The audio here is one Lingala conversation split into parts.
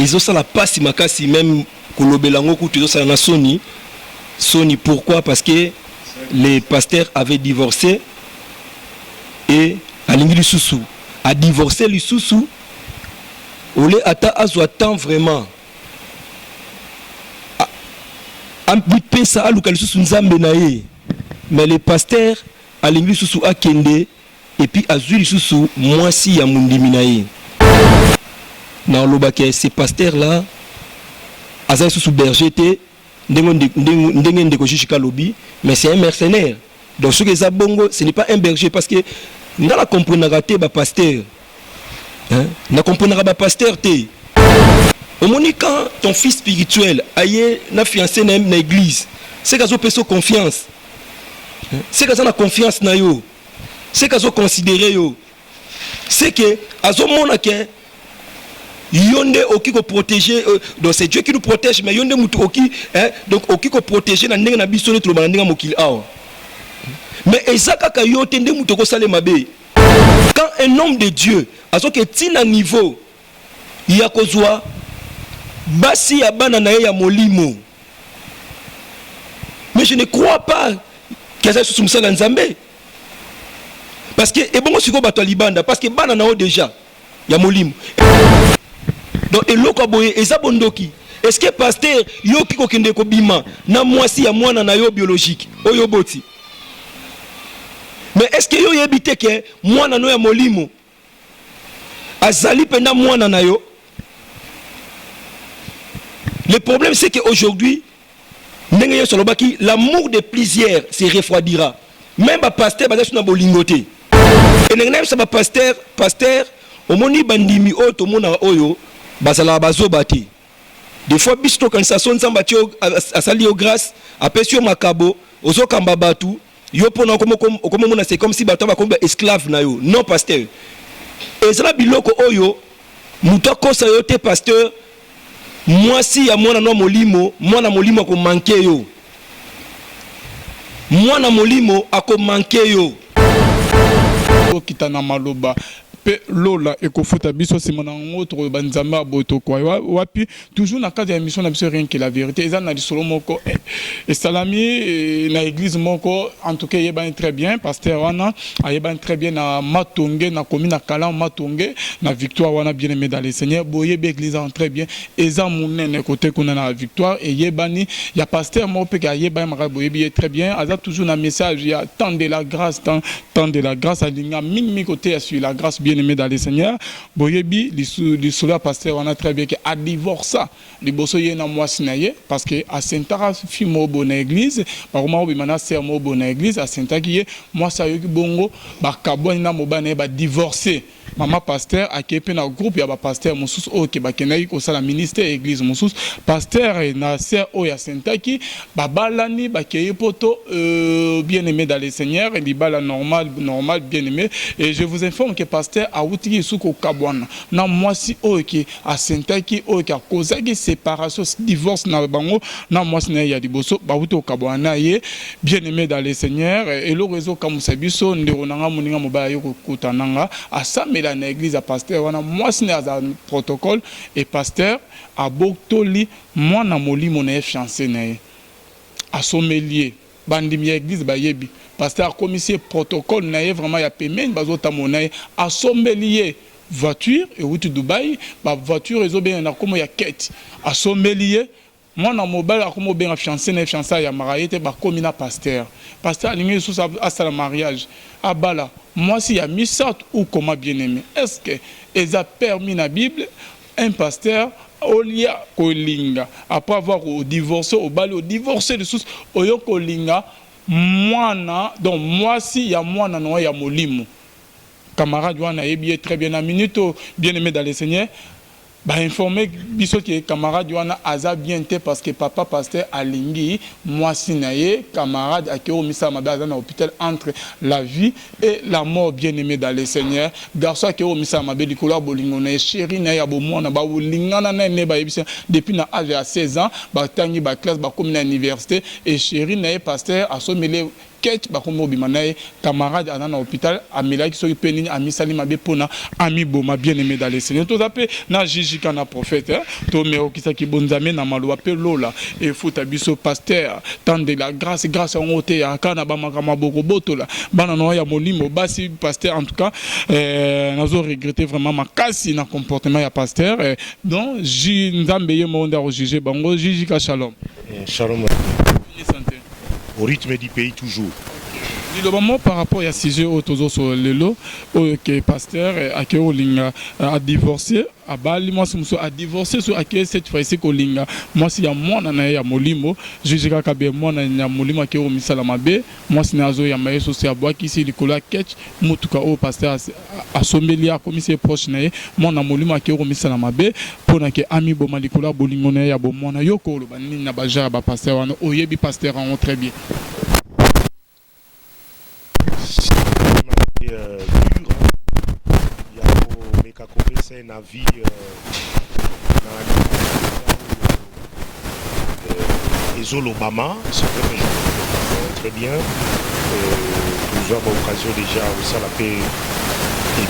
ils ont ça la passe makasi même kolobelango ku tout ça na Sony pourquoi parce que les pasteurs avaient divorcé et alingi lisusu a divorcé lisusu ole ata azwa temps vraiment a pesa aluka lisusu nzambe na ye mais les pasteurs alingi lisusu akende et puis azwi lisusu mwasi ya mundimi na ye na lobake ces pasteurs là aza lisusu berger te ndenge ndeko jishika lobi mais c'est un mercenaire donc ce que ça bongo ce n'est pas un berger parce que nga la comprenaka te ba pasteur hein na comprenaka ba pasteur te au moni quand ton fils spirituel aye na fiancé na église c'est qu'azo peso confiance c'est qu'azo na confiance na yo c'est qu'azo considérer yo c'est que azo mona ke yonde oki ko protéger donc c'est Dieu qui nous protège mais yonde mutu oki hein donc oki ko protéger na ndenge na biso ne toloba na ndenge mokili awa mais ezaka ka yote nde mutu ko sale mabe quand un homme de Dieu azoke tina niveau ya kozwa basi ya bana na ye ya molimo mais je ne crois pas que ça sous musala nzambe parce que ebongo siko bato libanda parce que bana na o déjà ya molimo donc eloko boye eza bondoki est-ce que pasteur yo kiko kende ko bima na mwasi ya mwana na yo biologique oyo boti mais est-ce que yo yebite ke mwana no ya molimo azali penda mwana na yo. Le problème c'est qu'aujourd'hui l'amour de plusieurs se refroidira même ba pasteur ba na bolingoté et nengena ça ba pasteur omoni bandimi o to mona oyo bazala bazobati des fois bisto quand ça sonne samba tio asali au grâce apesio makabo ozokamba batu yo pona comme mona c'est comme si batu ba comme esclave na yo non pasteur et ça biloko oyo mutako sa yo te pasteur moi si ya mwana no molimo ko manquer yo mwana molimo ako manquer yo okitana maloba pe lola ekofuta biso simona ngotro banzamba boto kwa wapi toujours na cadre ya mission na biso rien que la vérité eza na lisolo moko et salami na église moko en tout cas yeba très bien pasteur wana ayeba très bien na matonge na commune na Kala matonge na victoire wana bien aimé dans le Seigneur boye be église en très bien eza munene côté kuna na victoire et yebani ya pasteur mo pe ka yeba maka boye bien très bien aza toujours na message ya tant de la grâce tant de la grâce alinga mingi côté sur la grâce bien aimé dans le Seigneur boyebi lisula pasteur on a très bien que a divorcé liboso yena mwasi na ye parce que a sentara fi mo bona église par moment bimana ser mo bona église a sentaki ye mwasi ayoki bongo ba kaboni na mobane ba divorcer mama pasteur akepe na groupe ya ba pasteur mususu o ke bakenaki ko sala ministère église mususu pasteur na ser o ya sentaki babalani bakeye poto bien aimé dans le Seigneur et libala normal bien aimé et je vous informe que pasteur a outiki suko kabwana na mwasi o ke a sentaki o ke kozaki séparation divorce na bango na mwasi na ya liboso ba wuto kabwana ye bien aimé dans le Seigneur et le réseau comme sabiso ndero nanga muninga mobaya yoko kutananga asamela na église à pasteur wana mwasi na za protocole et pasteur a boktoli mwana molimo na fiancé na ye a sommelier bandimi église ba yebi pasteur commissaire protocole na ye vraiment ya paiement bazota monaye a sommelier voiture et outi Dubaï ba voiture ezo bien na komo ya quête a sommelier mwana mobile akomo bien fiancé na fiancé ya marié ba komi na pasteur alingi sous à sa mariage abala moi si ya misat ou comment bien aimé est-ce que ils a permis na Bible un pasteur olia kolinga après avoir divorcé au bal divorcé de sous oyo kolinga mwana donc moi si ya mwana no ya molimo camarade wana yebi très bien na minute bien aimé dans le Seigneur ba informer biso que camarade wana aza bien té parce que papa pasteur alingi moi sinaye camarade akeo misa mabaza na hôpital entre la vie et la mort bien aimé dans le Seigneur garçon akeo misa mabeli kola bolingo na chéri na ya bomona ba bolingana na ne ba yebisa depuis na âge à 16 ans ba tangi ba classe ba comme na université et chéri na pasteur a sommelier quête bakomo bimanaye camarade anana hôpital amela qui soki penini amisali mabe pona ami boma bien aimé dans les Seigneur to zape na jiji kana prophète to me okisa ki bonzame na maluwa pe lola et futa biso pasteur tant de la grâce en ote ya kana ba makama boko botola bana no ya molimo basi pasteur en tout cas nazo regretter vraiment makasi na comportement ya pasteur donc nzambe ye monde a juger bango jiji ka shalom shalom au rythme du pays toujours. Le moment par rapport à sujet autour sur le lot que pasteur a Olinga a divorcé a bali moi a divorcé sur cette fois-ci Olinga moi si ya moi na ya molimo juge ka be moi na ya molimo ke o misala mabe moi si nazo ya mayeso se abwa ki si likola ketch mutuka o pasteur a sombeli a commissaire proche na moi na molimo ke o misala mabe pona ke ami boma likola bolingo na ya bo moi na yoko lo banini na baja ba pasteur wana oyebi pasteur en très bien. Dur, il y a au Mekakopé, c'est un avis Ezol Obama, c'est vrai que je connais très bien. Nous avons l'occasion déjà aussi à la paix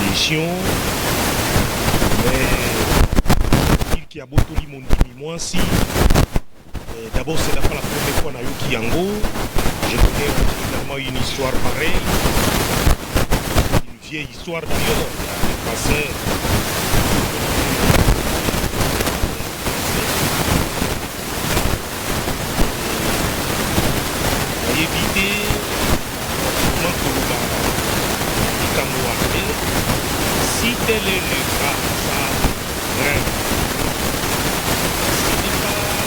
élection. Mais il y a beaucoup de monde moi aussi. D'abord, c'est pas la première fois que je Yango. Je connais finalement une histoire pareille. Une vieille histoire d'ailleurs. Passé. Éviter si tel est le cas, ça vraiment. Ce n'est pas la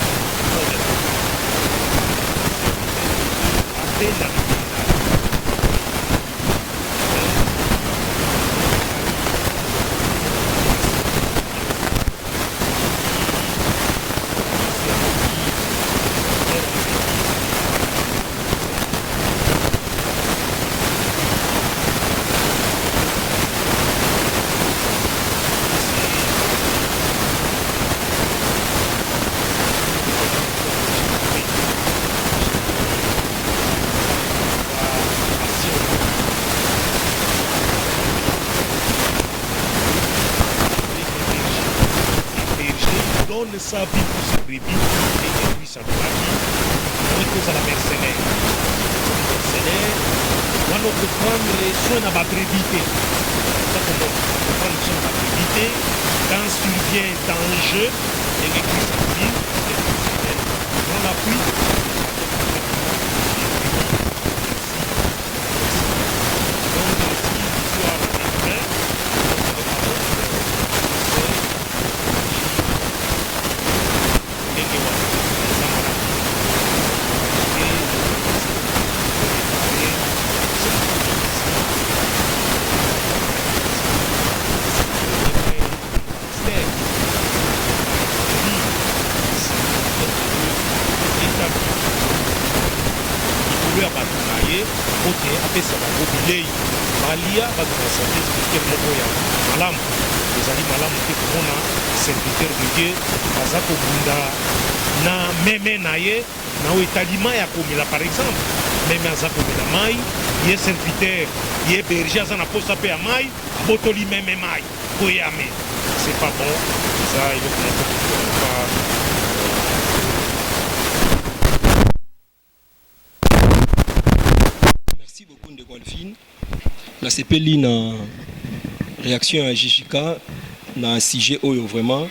sa vie pour ses brebis et puis sa vie, on est cause à la mercenaire. Mercenaire, on doit prendre soin de ma brebis. Ça qu'on doit prendre soin de ma brebis. Quand survient danger, et que sa vie, on appuie. Par exemple, même à Zakomela Mai, il y a serviteur, il y a berger, il y a poste à Mai, Botoli même Mai, Koyame. C'est pas bon, ça, il faut pas. Merci beaucoup de Golfine. La CPLI na réaction à Jishika, na sujet Oyo vraiment,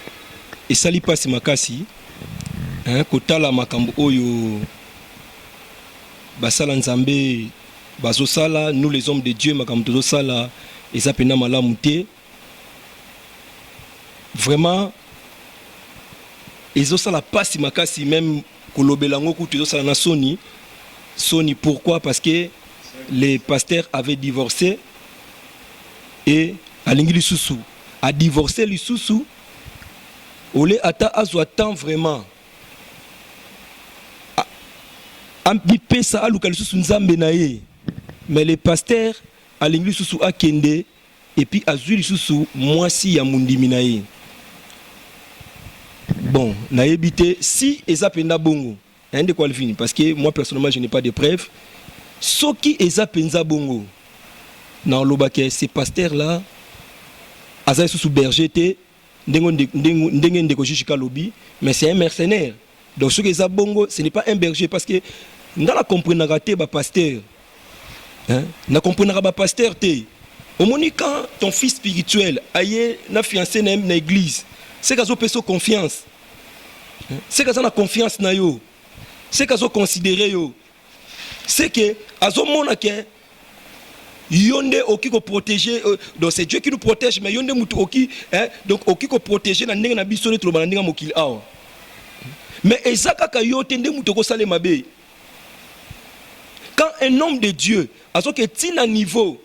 et ça li passe makasi, kotala makambo Oyo. Basala Nzambe bazosala nous les hommes de Dieu makambo tozosala ezapena malamu te vraiment ezosala pasi makasi même kolobelango ku tozosala na Sony pourquoi parce que les pasteurs avaient divorcé et alingi lisusu a divorcé lisusu ole ata azwa temps vraiment mais les pasteurs à l'église sous akende et puis azuli sous moi si ya mundimi na ye bon na ebité si ezapenda bongo ende quoi fini parce que moi personnellement je n'ai pas de preuves soki eza penza bongo na lobake ces pasteurs là aza sous berger te ndenge ndeko jishika lobby, mais c'est un mercenaire. Donc ce que eza bongo ce n'est pas un berger, parce que ngala comprendre te ba pasteur, hein, na comprendre ba pasteur te. Au moment quand ton fils spirituel aye na fiancé na église, c'est qu'azo peso confiance, c'est qu'azo na confiance na yo, c'est qu'azo considérer yo, c'est que azo mona ke yonde oki ko protéger, donc c'est Dieu qui nous protège, mais yonde mutu oki, hein, donc oki ko protéger na ndenge na biso to ba ndenge mokili awa. Mais ezaka ka yo tende mutu ko sale mabe. Quand un homme de Dieu azo ke tina niveau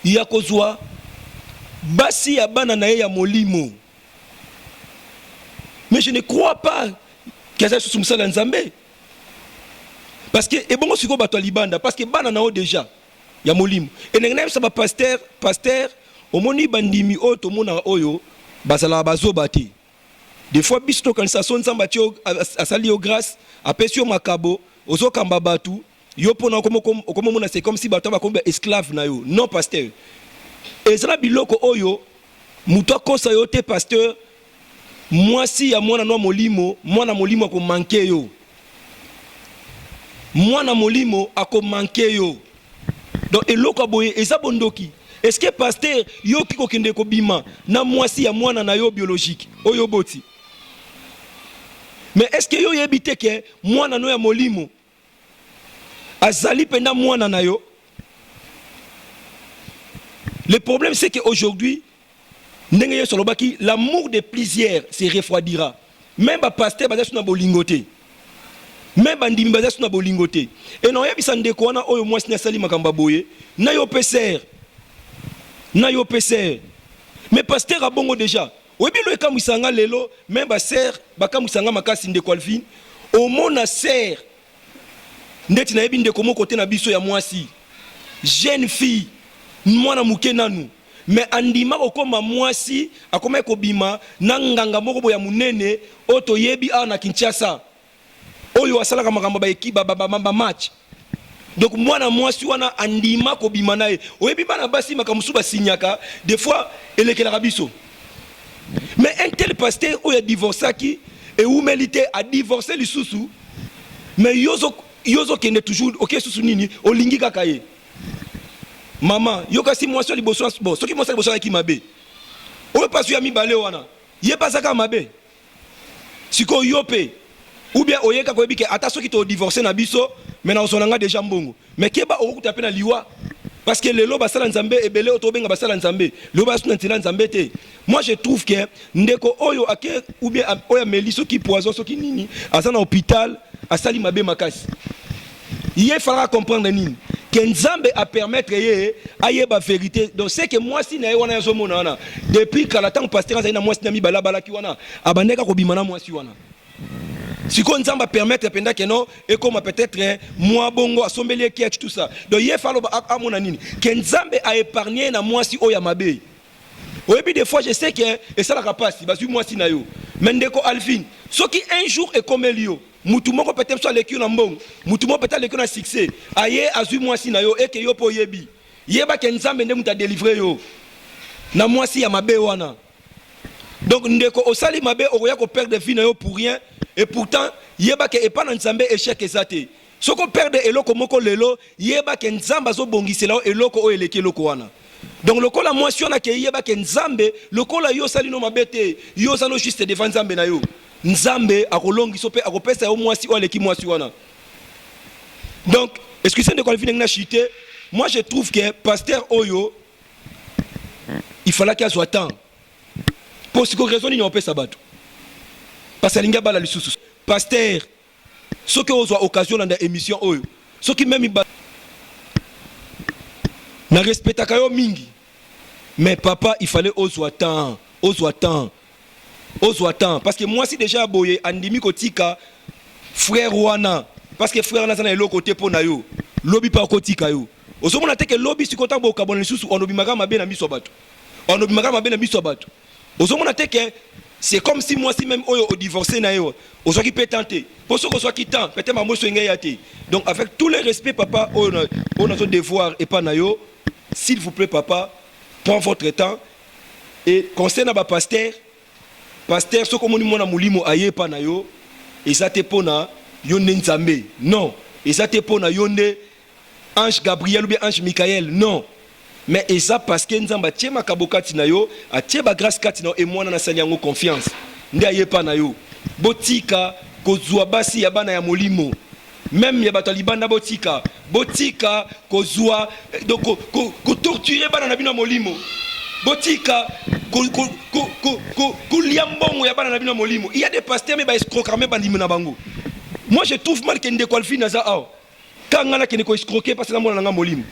ya kozwa basi ya bana na ye ya molimo, mais je ne crois pas que ça sous musala nzambe, parce que et bongo siko bato libanda, parce que bana na o déjà ya molimo et nengena ça ba pasteur omoni bandimi o to mona oyo bazala bazobati des fois bisto quand ça sonne samba tio asali yo grâce apesi yo makabo ozokamba batu yo pona comme mona, c'est comme si bato ba comme esclave na yo. Non pasteur, ezala biloko oyo muto kosa yo te pasteur, moi si ya mwana no molimo ko manke yo, mwana molimo ako manke yo. Donc eloko boye eza bondoki. Est-ce que pasteur yo kiko kende ko bima na mwasi ya mwana na yo biologique oyo boti, mais est-ce que yo yebite ke mwana no ya molimo azali penda mwana na yo? Le problème c'est qu'aujourd'hui ndenge yo solobaki l'amour de plusieurs se refroidira. Même ba pasteur baza suna bolingote, même bandimi baza suna bolingote, et non yebisa ndeko wana oyo mwasi na sali makamba boye na yo peser, mais pasteur a bongo déjà oyebi lo ekamwisanga lelo, même ba sœur bakamwisanga makasi ndeko Alvin au mona sœur ndeti na yebi ndeko moko te na biso ya mwasi jeune fille mwana muke nanu, mais andima okoma mwasi akoma ekobima na nganga moko boya munene oto yebi a na Kinshasa oyo asalaka makambo ba ekiba ba match. Donc mwana mwasi wana andima kobima nae oyebi bana basi makamusu basinyaka des fois elekelaka biso. Mais un tel pasteur oyo divorcaki et humilité a divorcé lisusu, mais yozo kende toujours ok susu nini olingi kaka ye maman yo kasi mwasi liboso bon soki mwasi liboso ki mabe oyo pasu ya mibale wana ye pasaka mabe siko yope ou bien oyeka ko ebike ata soki to divorcer na biso mais na osonanga déjà mbongo, mais keba okuta pe na liwa, parce que lelo basala nzambe ebele otobenga basala nzambe lelo basuna ntina nzambe te. Moi je trouve que ndeko oyo ake ou bien oya meliso ki poison soki nini azana hôpital asali mabe makasi, il faudra comprendre nini que nzambe a permettre ye ayeba vérité. Donc c'est que moi si na wana yazo mona wana depuis que la temps pasteur azana moi si na mi balabala ki wana abandeka ko bimana moi si wana si qu'on nzamba permettre penda que non et comme peut-être moi bongo asombeli ki tout ça. Donc il faut a mona nini que nzambe a épargné na moi si oya mabe. Oui, puis des fois je sais que et ça la capacité parce que moi si na yo mendeko Alvin soki un jour est comme Elio mutu moko peut-être soit l'équipe na mbongo mutu moko peut-être l'équipe na succès aye azu moi si na yo et que yo po yebi yeba que nzambe nde muta délivrer yo na moi si ya mabe wana. Donc ndeko osali mabe okoya ko perdre vie na yo pour rien, et pourtant yeba ke epa na nzambe échec ezate soko perdre eloko moko lelo yeba ke nzamba zo bongisela eloko o eleki eloko wana. Donc le kola moi si on a ke yeba ke nzambe le kola yo sali no mabete yo sano juste devant nzambe na yo nzambe akolongi sope akopesa yo moi si o eleki moi si wana. Donc excusez de quoi vient na chité, moi je trouve que pasteur Oyo il fallait qu'il soit temps pour ce que raison ni on peut sabato parce que linga bala lisusu pasteur ce que on soit occasion dans des émissions oyo ce qui même na respecta kayo mingi, mais papa il fallait ozo temps parce que moi si déjà boye andimi kotika frère wana parce que frère na sana eloko te pona yo lobi pa kotika yo ozomona te que lobi sikota boka bona lisusu on obi magama be na biso bato ozomona te que c'est comme si moi si même au divorcé na yo au soit qui peut tenter pour ce qu'on soit qui tente peut-être maman soit ngayate. Donc avec tout le respect papa on a notre devoir et pas na yo, s'il vous plaît papa, prends votre temps et concernant ba pasteur ce comme on mona mulimo aye pa na yo et ça te pona yonde nzambe non et ça te pona yonde ange Gabriel ou bien ange Michael non. Mais et ça parce que nzamba tie makabokati na yo a tie ba grâce kati na et moi na sali yango confiance ndi aye pa na yo botika kozwa basi ya bana ya molimo même ya bato libanda botika kozwa donc ko torturer bana na bino molimo botika ko liambongo ya bana na bino molimo. Il y a des pasteurs mais ba escroquer mais bandimi na bango. Moi je trouve mal que ndeko qualifie na za quand ngana kene ko escroquer parce que na mona nga molimo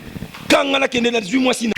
quand ngana kene na 18 mois sina